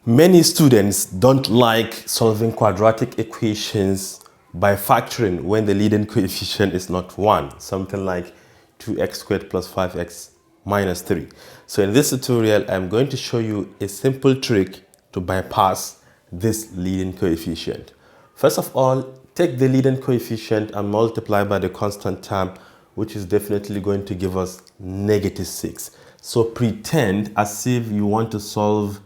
Many students don't like solving quadratic equations by factoring when the leading coefficient is not 1, something like 2x squared plus 5x minus 3. So in this tutorial, I'm going to show you a simple trick to bypass this leading coefficient. First of all, take the leading coefficient and multiply by the constant term, which is definitely going to give us -6. So pretend as if you want to solve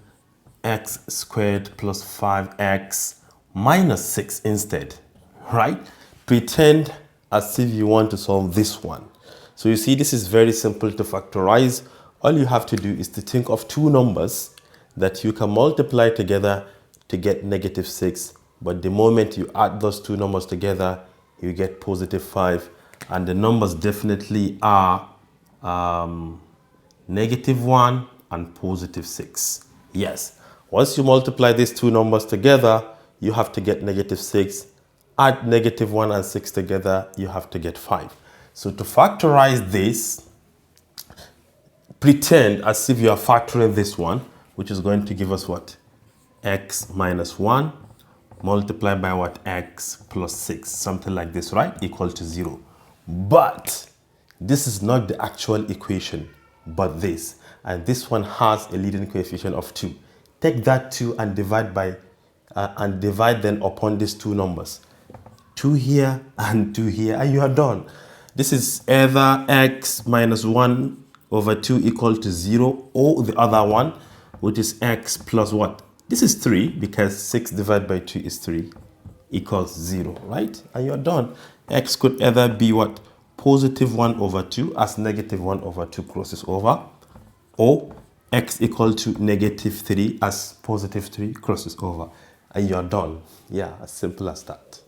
x squared plus 5x minus 6 instead, right? Pretend as if you want to solve this one. So you see, this is very simple to factorize. All you have to do is to think of two numbers that you can multiply together to get -6. But the moment you add those two numbers together, you get +5. And the numbers definitely are -1 and +6. Yes. Once you multiply these two numbers together, you have to get -6. Add -1 and 6 together, you have to get 5. So to factorize this, pretend as if you are factoring this one, which is going to give us what? X minus 1 multiplied by what? X plus 6, something like this, right? Equal to 0. But this is not the actual equation, but this. And this one has a leading coefficient of 2. Take that 2 and divide then upon these two numbers. 2 here and 2 here, and you are done. This is either x minus 1 over 2 equal to 0, or the other one, which is x plus what? This is 3, because 6 divided by 2 is 3, equals 0, right? And you're done. X could either be what? +1 over 2 as -1 over 2 crosses over, or x equal to -3 as +3 crosses over, and you're done. Yeah, as simple as that.